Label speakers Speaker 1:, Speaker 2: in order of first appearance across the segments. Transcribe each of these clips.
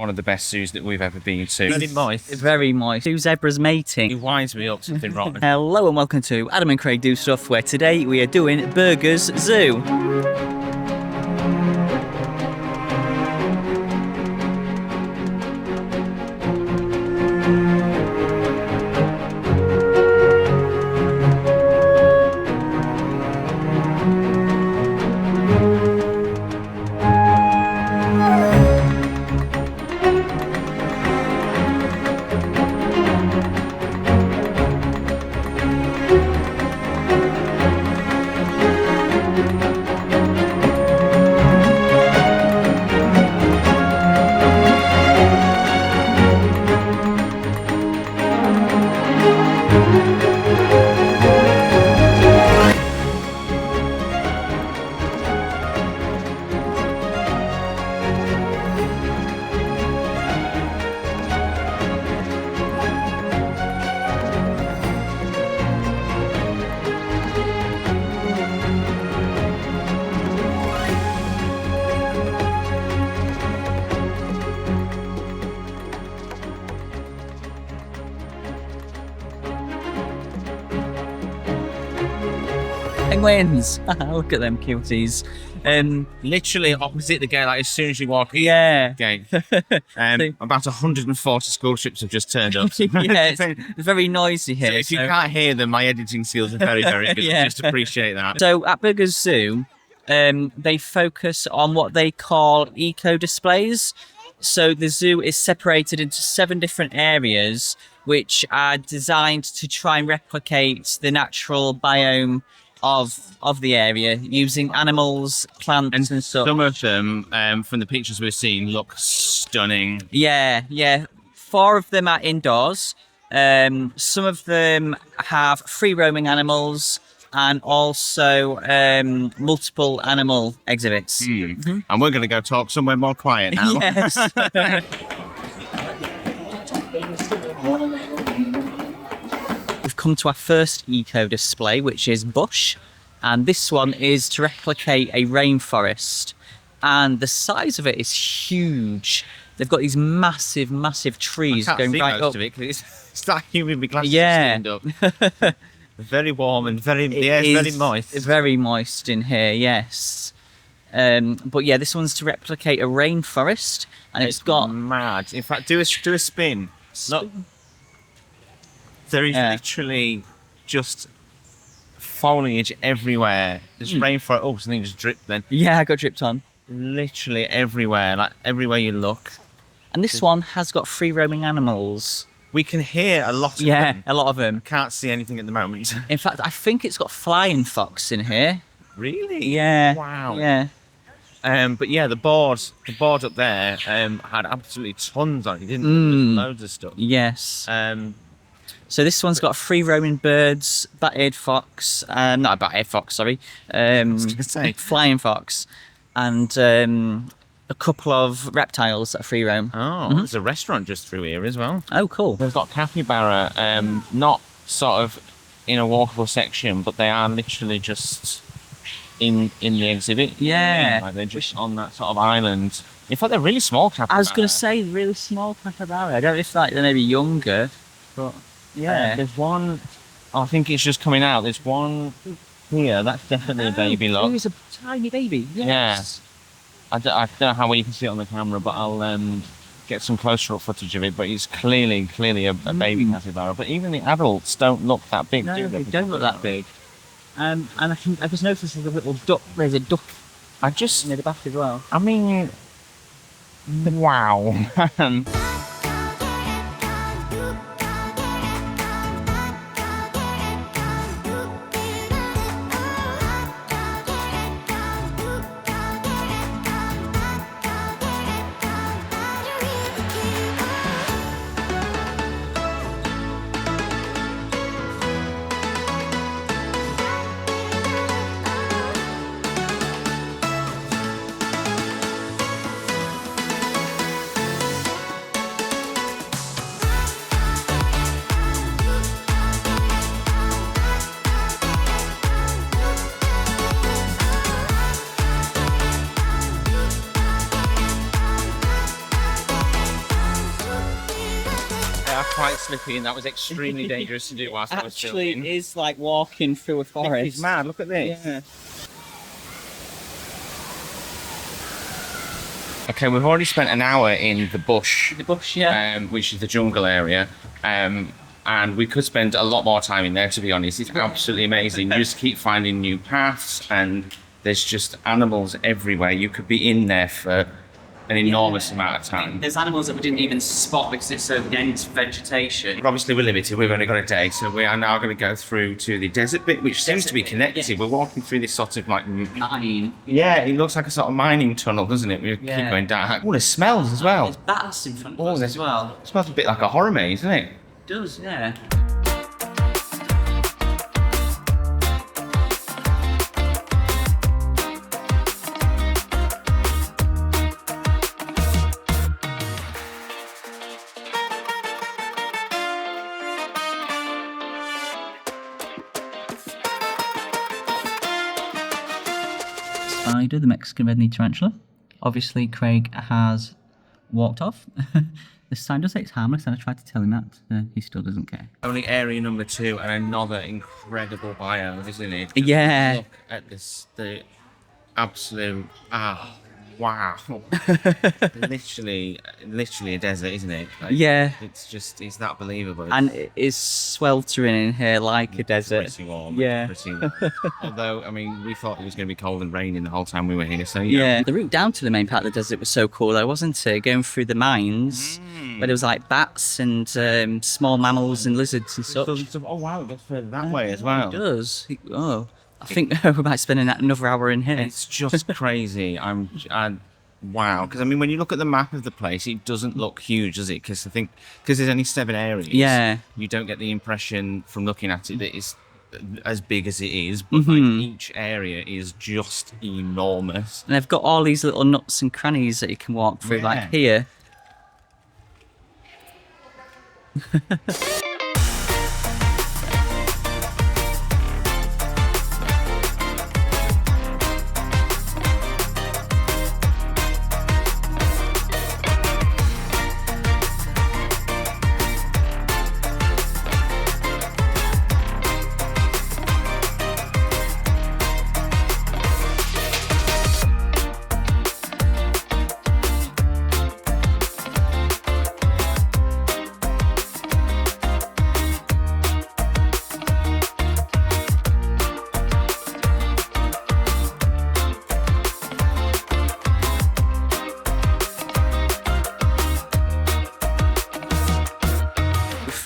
Speaker 1: One of the best zoos that we've ever been to. Very moist.
Speaker 2: Very moist. Two zebras mating.
Speaker 1: He winds me up something wrong.
Speaker 2: Hello and welcome to Adam and Craig Do Stuff, where today we are doing Burgers Zoo. Penguins! Look at them cuties.
Speaker 1: Literally opposite the gate, like as soon as you walk in
Speaker 2: Yeah.
Speaker 1: the gate. About 140 school trips have just turned up.
Speaker 2: Yeah, it's very noisy here.
Speaker 1: So if you can't hear them, my editing skills are very, very good.
Speaker 2: Yeah.
Speaker 1: Just appreciate that.
Speaker 2: So at Burgers Zoo, they focus on what they call eco-displays. So the zoo is separated into 7 different areas, which are designed to try and replicate the natural biome of the area, using animals, plants and stuff.
Speaker 1: Some of them, from the pictures we've seen, look stunning.
Speaker 2: Yeah. 4 of them are indoors. Some of them have free roaming animals and also multiple animal exhibits.
Speaker 1: And we're going to go talk somewhere more quiet now.
Speaker 2: Yes. We've come to our first eco display, which is Bush, and this one is to replicate a rainforest, and the size of it is huge. They've got these massive trees going right up.
Speaker 1: Of it, 'cause it's like human with glasses.
Speaker 2: Yeah.
Speaker 1: Stand up. Very warm and very moist.
Speaker 2: It's very moist in here, yes. But yeah, this one's to replicate a rainforest, and it's got
Speaker 1: mad. In fact, do a spin. Look, there is literally just foliage everywhere. There's rainforest. Oh, something just dripped then.
Speaker 2: Yeah, I got dripped on.
Speaker 1: Literally everywhere, like everywhere you look.
Speaker 2: And this one has got free roaming animals.
Speaker 1: We can hear a lot of them.
Speaker 2: Yeah, a lot of them.
Speaker 1: Can't see anything at the moment.
Speaker 2: In fact, I think it's got flying fox in here.
Speaker 1: Really?
Speaker 2: Yeah.
Speaker 1: Wow.
Speaker 2: Yeah.
Speaker 1: But yeah, the board up there had absolutely tons on it, didn't it? Loads of stuff.
Speaker 2: Yes. So this one's got free roaming birds, bat-eared fox, not a bat-eared fox, sorry.
Speaker 1: I was gonna say.
Speaker 2: Flying fox, and a couple of reptiles that are free roam.
Speaker 1: Oh, there's a restaurant just through here as well.
Speaker 2: Oh, cool.
Speaker 1: They've got capybara, not sort of in a walkable section, but they are literally just in the exhibit.
Speaker 2: Yeah.
Speaker 1: Like they're just on that sort of island. In fact, they're really small capybara.
Speaker 2: I was going to say really small capybara. I don't know if they're maybe younger, but yeah.
Speaker 1: There's one, I think it's just coming out. There's one here. That's definitely a baby, look.
Speaker 2: It's a tiny baby. Yes.
Speaker 1: I don't know how well you can see it on the camera, but I'll get some closer up footage of it. But it's clearly a baby capybara. But even the adults don't look that big,
Speaker 2: No,
Speaker 1: do they?
Speaker 2: they don't look that big. And I just noticed there's a little duck. There's a duck near the back as well.
Speaker 1: I mean, wow. are quite slippy, and that was extremely dangerous to do whilst I was
Speaker 2: Actually,
Speaker 1: filming.
Speaker 2: it is like walking through a forest.
Speaker 1: It's mad, look at this.
Speaker 2: Yeah.
Speaker 1: Okay, we've already spent an hour in the bush.
Speaker 2: The bush, yeah.
Speaker 1: Which is the jungle area. And we could spend a lot more time in there, to be honest. It's absolutely amazing. You just keep finding new paths, and there's just animals everywhere. You could be in there for an enormous amount of time.
Speaker 2: There's animals that we didn't even spot because it's so dense vegetation.
Speaker 1: Obviously, we're limited. We've only got a day, so we are now going to go through to the desert bit, which seems to be connected.
Speaker 2: Yeah.
Speaker 1: We're walking through this sort of like...
Speaker 2: Mine.
Speaker 1: Yeah, it looks like a sort of mining tunnel, doesn't it? We keep going down. Oh, there's smells as well.
Speaker 2: There's bats in front of us
Speaker 1: there's
Speaker 2: as well.
Speaker 1: It smells a bit like a horror maze, doesn't it?
Speaker 2: It does, yeah. Spider, the Mexican red-kneed tarantula. Obviously, Craig has walked off. The sign does say it's harmless, and I tried to tell him that. He still doesn't care.
Speaker 1: Only area number 2 and another incredible biome, isn't it?
Speaker 2: Yeah.
Speaker 1: Look at this, the absolute, wow. literally a desert, isn't it? Like,
Speaker 2: Yeah.
Speaker 1: It's that believable.
Speaker 2: And it is sweltering in here like a desert.
Speaker 1: Pretty warm.
Speaker 2: Yeah.
Speaker 1: Pretty warm. Although, I mean, we thought it was going to be cold and raining the whole time we were here, so
Speaker 2: Yeah. The route down to the main part of the desert was so cool though, wasn't it? Going through the mines, where there was like bats and small mammals and lizards and such.
Speaker 1: Oh wow, it goes further that way as well.
Speaker 2: It does. Oh, I think we might spend another hour in here.
Speaker 1: It's just crazy. Wow, because I mean, when you look at the map of the place, it doesn't look huge, does it? Because I think there's only 7 areas.
Speaker 2: Yeah.
Speaker 1: You don't get the impression from looking at it that it's as big as it is, but like each area is just enormous.
Speaker 2: And they've got all these little nooks and crannies that you can walk through, like here.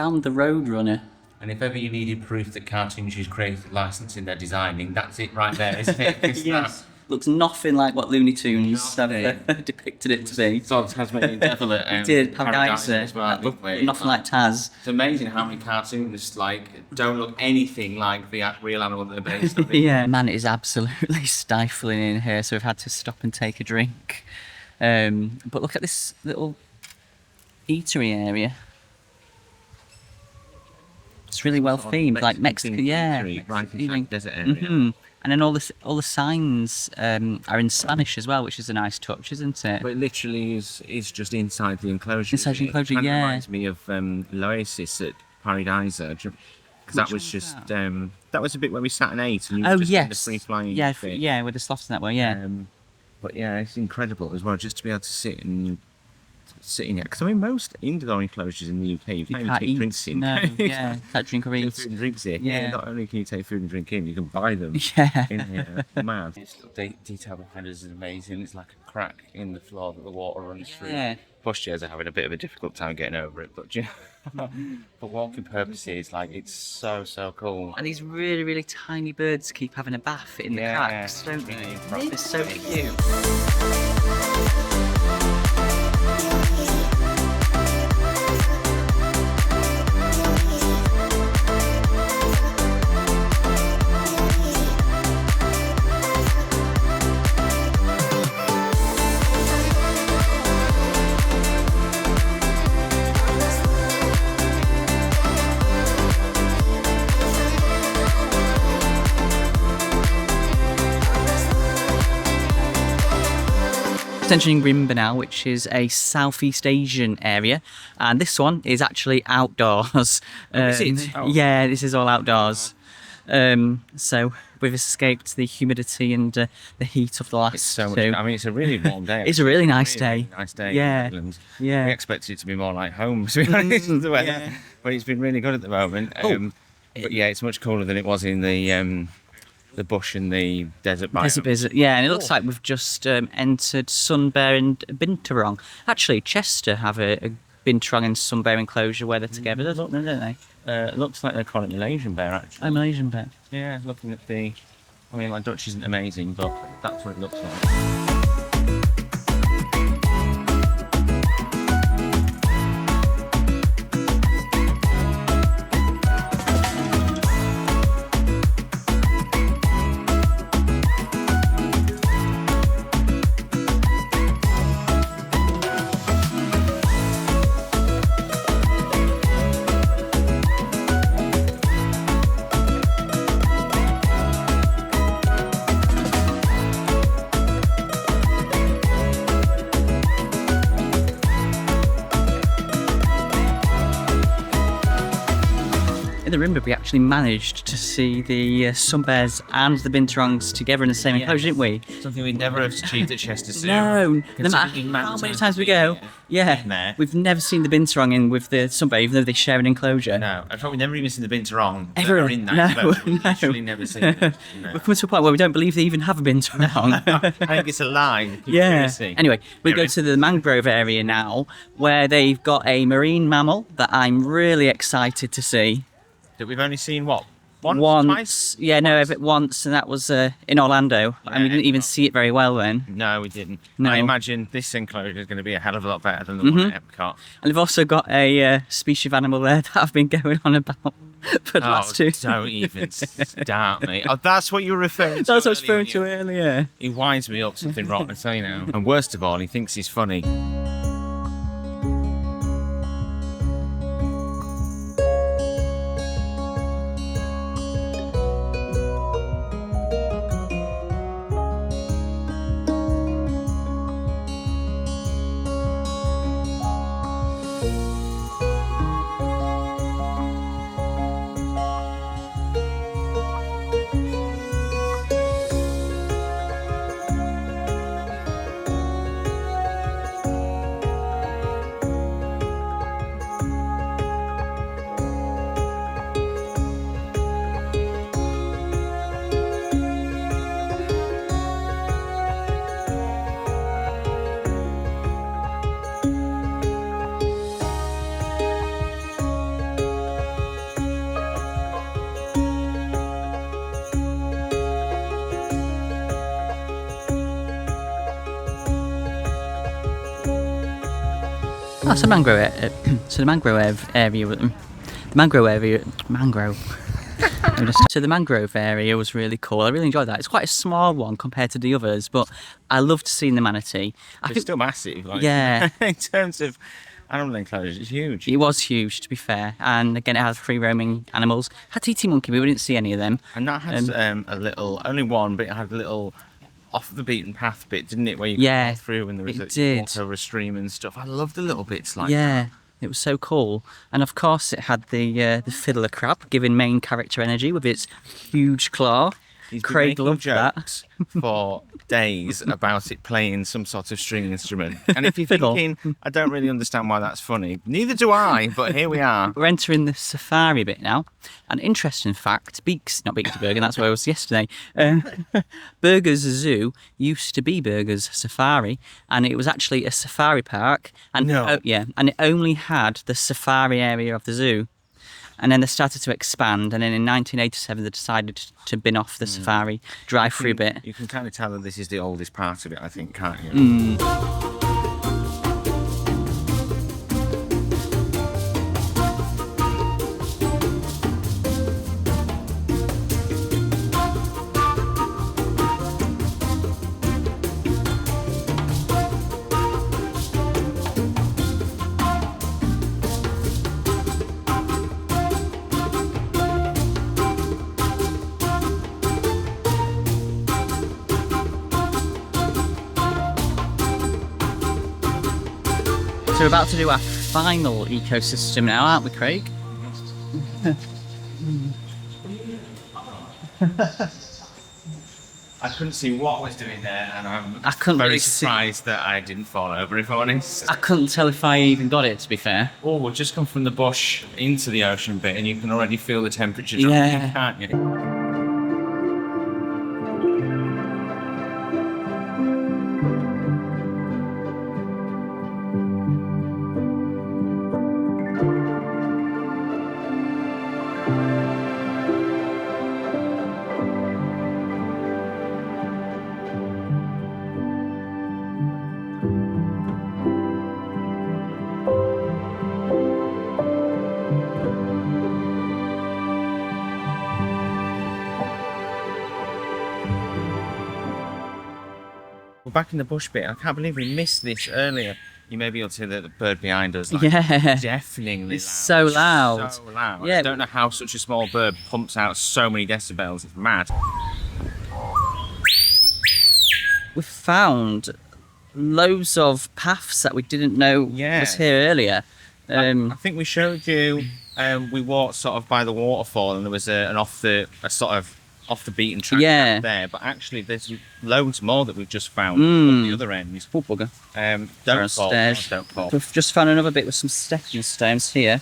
Speaker 2: Found the Roadrunner.
Speaker 1: And if ever you needed proof that cartoons use creative license in their designing, that's it right there, isn't it? It's
Speaker 2: Yes. Looks nothing like what Looney Tunes have depicted it to be.
Speaker 1: It's all Tasmanian Devil at
Speaker 2: Did Paradise
Speaker 1: as well.
Speaker 2: nothing like Taz.
Speaker 1: It's amazing how many cartoons don't look anything like the real animal that they're based on.
Speaker 2: Yeah. Man, it is absolutely stifling in here, so we've had to stop and take a drink. But look at this little eatery area. It's really well themed, like Mexican, yeah.
Speaker 1: Right in the desert area.
Speaker 2: And then all the signs are in Spanish as well, which is a nice touch, isn't it?
Speaker 1: But it literally is just inside the enclosure.
Speaker 2: Inside the enclosure,
Speaker 1: It
Speaker 2: yeah.
Speaker 1: reminds me of L'Oasis at Paradise, because that was just that was a bit where we sat and ate, and you were just in the free flying.
Speaker 2: Yeah, with the sloths in that way, yeah.
Speaker 1: But yeah, it's incredible as well, just to be able to sit in here. Because I mean, most indoor enclosures in the UK, you can't even take drinks in.
Speaker 2: No, yeah, can't drink or eat.
Speaker 1: Food and drinks here.
Speaker 2: Yeah.
Speaker 1: Not only can you take food and drink in, you can buy them
Speaker 2: Yeah.
Speaker 1: in here. Mad. This little detail behind us is amazing. It's like a crack in the floor that the water runs through.
Speaker 2: Yeah.
Speaker 1: Pushchairs are having a bit of a difficult time getting over it, but for walking purposes, like, it's so cool.
Speaker 2: And these really, really tiny birds keep having a bath in the cracks, don't they? They're so cute. just entering Rimba now, which is a Southeast Asian area, and this one is actually outdoors.
Speaker 1: Is it? Oh.
Speaker 2: Yeah, this is all outdoors. So we've escaped the humidity and the heat of the last
Speaker 1: It's so much.
Speaker 2: two.
Speaker 1: I mean, it's a really warm day.
Speaker 2: It's a really nice day.
Speaker 1: Really nice day.
Speaker 2: Yeah.
Speaker 1: In England.
Speaker 2: Yeah.
Speaker 1: We expected it to be more like home, to be honest, with the weather.
Speaker 2: Yeah.
Speaker 1: But it's been really good at the moment.
Speaker 2: Oh.
Speaker 1: But yeah, it's much cooler than it was in the bush and the desert biome.
Speaker 2: Desert, yeah, and it looks like we've just entered Sunbear and Binturong. Actually, Chester have a Binturong and Sunbear enclosure where they're together, don't they?
Speaker 1: It looks like they call it Malaysian bear, actually.
Speaker 2: Oh, Malaysian bear.
Speaker 1: Yeah, looking at the... I mean, my Dutch isn't amazing, but that's what it looks like.
Speaker 2: In the Rimba, we actually managed to see the Sunbears and the Binturongs together in the same enclosure, didn't we?
Speaker 1: Something we'd never have achieved at Chester Zoo.
Speaker 2: No matter
Speaker 1: Considering
Speaker 2: how many times we go,
Speaker 1: there.
Speaker 2: we've never seen the Binturong in with the Sunbear, even though they share an enclosure.
Speaker 1: No, I've probably never even seen the Binturong
Speaker 2: Ever
Speaker 1: in that enclosure. We've
Speaker 2: no.
Speaker 1: literally never seen it. No.
Speaker 2: We're coming to a point where we don't believe they even have a Binturong.
Speaker 1: I think it's a lie.
Speaker 2: Yeah.
Speaker 1: Conspiracy.
Speaker 2: Anyway, we go
Speaker 1: Anyway.
Speaker 2: to the mangrove area now, where they've got a marine mammal that I'm really excited to see.
Speaker 1: That we've only seen, what? Twice?
Speaker 2: Yeah, no, once, and that was in Orlando, and we didn't even see it very well then.
Speaker 1: No, we didn't.
Speaker 2: No.
Speaker 1: I imagine this enclosure is going to be a hell of a lot better than the one at Epcot.
Speaker 2: And they've also got a species of animal there that I've been going on about for the last two.
Speaker 1: Don't even start me. Oh, that's what you were referring to.
Speaker 2: That's what I was referring
Speaker 1: earlier.
Speaker 2: to earlier.
Speaker 1: He winds me up something rotten, I tell you now. And worst of all, he thinks he's funny.
Speaker 2: Oh, so mangrove area. So the mangrove area was really cool. I really enjoyed that. It's quite a small one compared to the others, but I loved seeing the manatee.
Speaker 1: It's still massive. Like,
Speaker 2: Yeah.
Speaker 1: in terms of animal enclosures, it's huge.
Speaker 2: It was huge, to be fair, and again, it had free roaming animals. Had TT monkey, but we didn't see any of them.
Speaker 1: And that has a little, only one, but it had a little off the beaten path bit, didn't it? Where you could
Speaker 2: Yeah,
Speaker 1: walk through and there was
Speaker 2: it
Speaker 1: a
Speaker 2: did.
Speaker 1: walk over a stream and stuff. I love the little bits like
Speaker 2: Yeah, it was so cool. And of course, it had the fiddler crab, giving main character energy with its huge claw.
Speaker 1: He's been
Speaker 2: Craig
Speaker 1: making
Speaker 2: loved that.
Speaker 1: jokes for days about it playing some sort of string instrument. And if you're
Speaker 2: Fiddle.
Speaker 1: thinking, I don't really understand why that's funny, neither do I, but here we are.
Speaker 2: We're entering the safari bit now. An interesting fact, not Beaks to Bergen, that's where I was yesterday. Burgers Zoo used to be Burgers Safari, and it was actually a safari park. And
Speaker 1: No.
Speaker 2: and it only had the safari area of the zoo. And then they started to expand, and then in 1987 they decided to bin off the safari, drive through a bit.
Speaker 1: You can kind of tell that this is the oldest part of it, I think, can't you?
Speaker 2: we're about to do our final ecosystem now, aren't we, Craig?
Speaker 1: I couldn't see what I was doing there, and
Speaker 2: I couldn't
Speaker 1: very
Speaker 2: really see-
Speaker 1: surprised that I didn't fall over, if I'm honest.
Speaker 2: I couldn't tell if I even got it, to be fair.
Speaker 1: Oh, we've just come from the bush into the ocean bit, and you can already feel the temperature dropping,
Speaker 2: Yeah.
Speaker 1: can't you? We're back in the bush bit. I can't believe we missed this earlier. You may be able to hear the bird behind us. Like,
Speaker 2: Yeah.
Speaker 1: deafeningly
Speaker 2: It's
Speaker 1: loud.
Speaker 2: so loud.
Speaker 1: So loud.
Speaker 2: Yeah.
Speaker 1: I don't know how such a small bird pumps out so many decibels. It's mad.
Speaker 2: We found loads of paths that we didn't know
Speaker 1: Yeah.
Speaker 2: was here earlier.
Speaker 1: I think we showed you. We walked sort of by the waterfall, and there was a sort of off the beaten track
Speaker 2: Yeah.
Speaker 1: there. But actually, there's loads more that we've just found
Speaker 2: Mm.
Speaker 1: at the other end.
Speaker 2: Oh, bugger.
Speaker 1: Don't fall.
Speaker 2: Downstairs.
Speaker 1: Don't fall.
Speaker 2: We've just found another bit with some stepping stones here.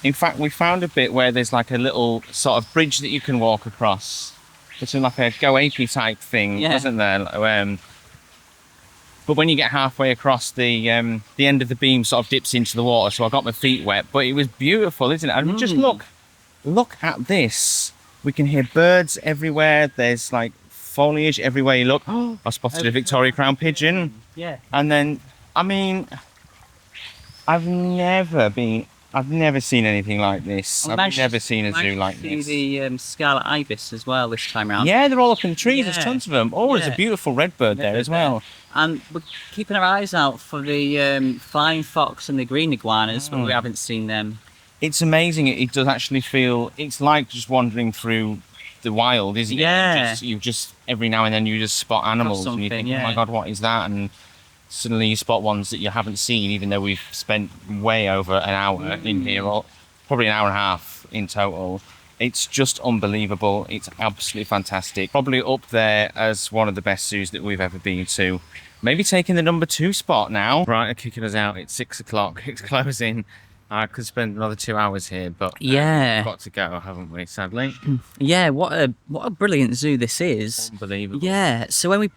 Speaker 1: In fact, we found a bit where there's like a little sort of bridge that you can walk across. It's like a go apey type thing,
Speaker 2: Yeah.
Speaker 1: wasn't there? But when you get halfway across, the end of the beam sort of dips into the water, so I got my feet wet. But it was beautiful, isn't it? And just look at this. We can hear birds everywhere. There's like foliage everywhere you look. Oh, I spotted a Victoria Crown pigeon.
Speaker 2: Yeah.
Speaker 1: And then, I mean, I've never seen anything like this. I've never seen a zoo like this.
Speaker 2: The scarlet ibis as well this time round.
Speaker 1: Yeah, they're all up in the trees. There's
Speaker 2: Yeah.
Speaker 1: tons of them. Oh, there's a
Speaker 2: Yeah.
Speaker 1: beautiful redbird there as well.
Speaker 2: And we're keeping our eyes out for the flying fox and the green iguanas, but we haven't seen them.
Speaker 1: It's amazing. It does actually feel. It's like just wandering through the wild, isn't it?
Speaker 2: Yeah.
Speaker 1: You just every now and then you just spot animals, and you
Speaker 2: something,
Speaker 1: think, oh my
Speaker 2: yeah.
Speaker 1: god, what is that? And suddenly you spot ones that you haven't seen, even though we've spent way over an hour in here, or probably an hour and a half in total. It's just unbelievable. It's absolutely fantastic. Probably up there as one of the best zoos that we've ever been to. Maybe taking the number 2 spot now. Right, they're kicking us out. It's 6 o'clock. It's closing. I could spend another 2 hours here, but
Speaker 2: Yeah.
Speaker 1: we've got to go, haven't we? Sadly,
Speaker 2: Yeah, what a brilliant zoo this is.
Speaker 1: unbelievable.
Speaker 2: Yeah, so when we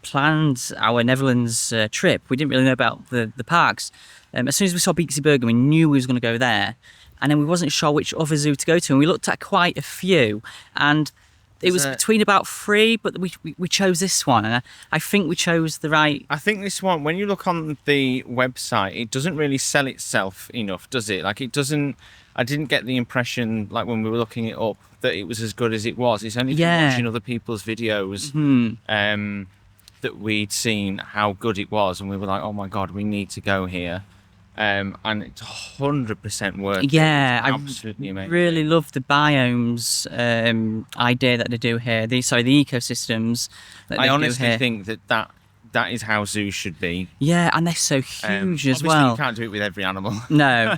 Speaker 2: planned our Netherlands trip, we didn't really know about the parks. As soon as we saw Beaksy Bergen, we knew we was going to go there, and then we wasn't sure which other zoo to go to, and we looked at quite a few, and it was between about 3, but we chose this one, and I think we chose the right.
Speaker 1: I think this one, when you look on the website, it doesn't really sell itself enough, does it? Like, it doesn't. I didn't get the impression, like when we were looking it up, that it was as good as it was. It's only through watching other people's videos that we'd seen how good it was, and we were like, oh my god, we need to go here. And it's 100% worth it.
Speaker 2: Yeah,
Speaker 1: It's
Speaker 2: I
Speaker 1: absolutely amazing.
Speaker 2: really love the biomes idea that they do here. The ecosystems that they
Speaker 1: I
Speaker 2: do
Speaker 1: honestly
Speaker 2: here.
Speaker 1: think that is how zoos should be.
Speaker 2: Yeah, and they're so huge as
Speaker 1: Obviously,
Speaker 2: well.
Speaker 1: you can't do it with every animal.
Speaker 2: No,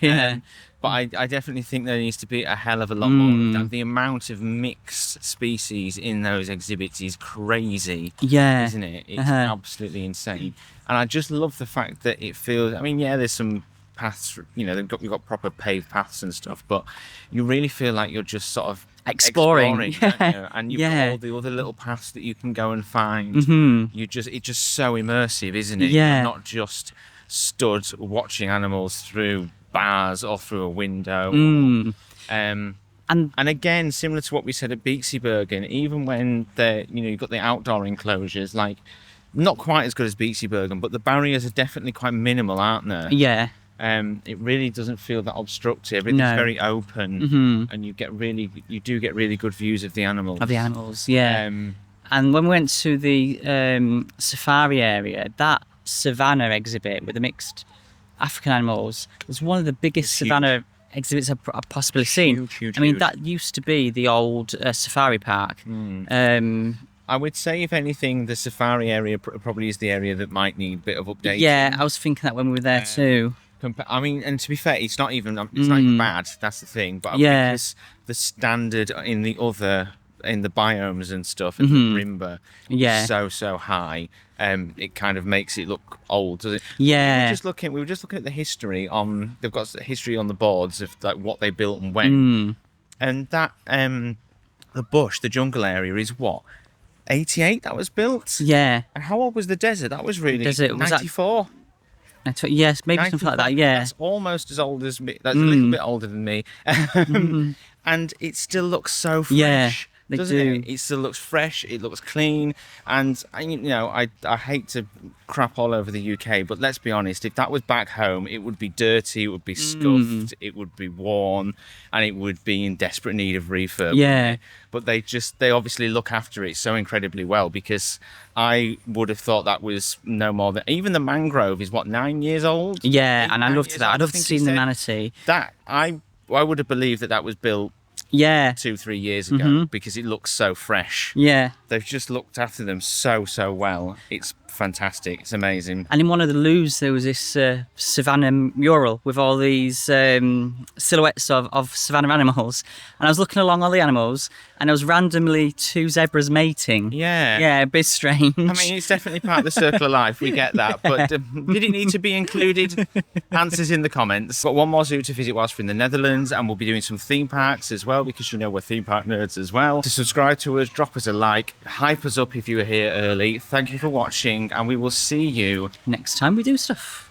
Speaker 2: yeah.
Speaker 1: But I definitely think there needs to be a hell of a lot more of that. The amount of mixed species in those exhibits is crazy,
Speaker 2: Yeah.
Speaker 1: isn't it? It's absolutely insane. And I just love the fact that it feels, I mean, yeah, there's some paths, you've got proper paved paths and stuff, but you really feel like you're just sort of
Speaker 2: Exploring.
Speaker 1: don't you? And you've got all the other little paths that you can go and find. It's just so immersive, isn't it?
Speaker 2: Yeah.
Speaker 1: You're not just stood watching animals through bars or through a window. And again, similar to what we said at Beaksy Bergen, even when you've got the outdoor enclosures, like not quite as good as Beaksy Bergen, but the barriers are definitely quite minimal, aren't they?
Speaker 2: Yeah.
Speaker 1: It really doesn't feel that obstructive. Everything's very open, and you do get really good views of the animals.
Speaker 2: Yeah. And when we went to the safari area, that savannah exhibit with the mixed African animals was one of the biggest savannah exhibits I've possibly seen.
Speaker 1: Huge,
Speaker 2: I mean,
Speaker 1: huge.
Speaker 2: that used to be the old safari park.
Speaker 1: I would say, if anything, the safari area probably is the area that might need a bit of updating.
Speaker 2: Yeah, I was thinking that when we were there too.
Speaker 1: I mean, and to be fair, it's not even bad. That's the thing. But
Speaker 2: Yeah.
Speaker 1: because the standard in the biomes and stuff in the Rimba
Speaker 2: Yeah.
Speaker 1: is so high, it kind of makes it look old, doesn't it?
Speaker 2: Yeah.
Speaker 1: We were just looking at the history on. They've got history on the boards of like what they built and when, and that the jungle area is what. 88 that was built.
Speaker 2: Yeah.
Speaker 1: And how old was the desert? That was really
Speaker 2: Desert, was that-
Speaker 1: 94.
Speaker 2: Yes, maybe something like that. Yeah.
Speaker 1: That's almost as old as me. That's a little bit older than me. And it still looks so fresh.
Speaker 2: Yeah, they
Speaker 1: doesn't
Speaker 2: do.
Speaker 1: it? It still looks fresh. It looks clean. And I hate to crap all over the UK, but let's be honest. If that was back home, it would be dirty. It would be scuffed. It would be worn, and it would be in desperate need of refurb.
Speaker 2: Yeah.
Speaker 1: But they obviously look after it so incredibly well, because I would have thought that was no more than, even the Mangrove is what, 9 years old?
Speaker 2: Yeah, and I
Speaker 1: 9
Speaker 2: loved
Speaker 1: years
Speaker 2: that.
Speaker 1: old,
Speaker 2: I'd love
Speaker 1: I
Speaker 2: to
Speaker 1: think
Speaker 2: see
Speaker 1: it
Speaker 2: the
Speaker 1: said.
Speaker 2: manatee.
Speaker 1: That I would have believed that was built
Speaker 2: Yeah.
Speaker 1: 2-3 years ago, because it looks so fresh.
Speaker 2: Yeah.
Speaker 1: They've just looked after them so well. It's fantastic. It's amazing.
Speaker 2: And in one of the loos, there was this savannah mural with all these silhouettes of savannah animals. And I was looking along all the animals, and there was randomly 2 zebras mating.
Speaker 1: Yeah.
Speaker 2: Yeah, a bit strange.
Speaker 1: I mean, it's definitely part of the circle of life. We get that. But did it need to be included? Answers in the comments. Got one more zoo to visit whilst we're in the Netherlands, and we'll be doing some theme parks as well, because we're theme park nerds as well. To subscribe to us, drop us a like, hype us up if you were here early. Thank you for watching, and we will see you
Speaker 2: Next time we do stuff.